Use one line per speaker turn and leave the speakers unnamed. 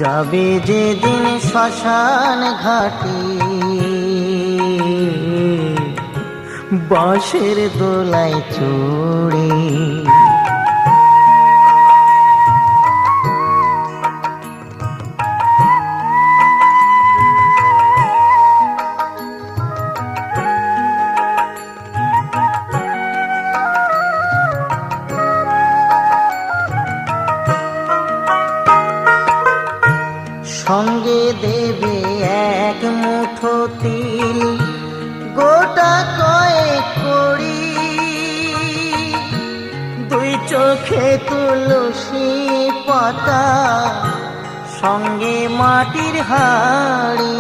যাবে যেদিন শ্মশান ঘাটে, বাঁশের দোলায় চড়ে। সঙ্গে দেবে এক মুঠো তিল, গোটা কয়েক কড়ি, দুই চোখে তুলসী পাতা, সঙ্গে মাটির হাড়ি।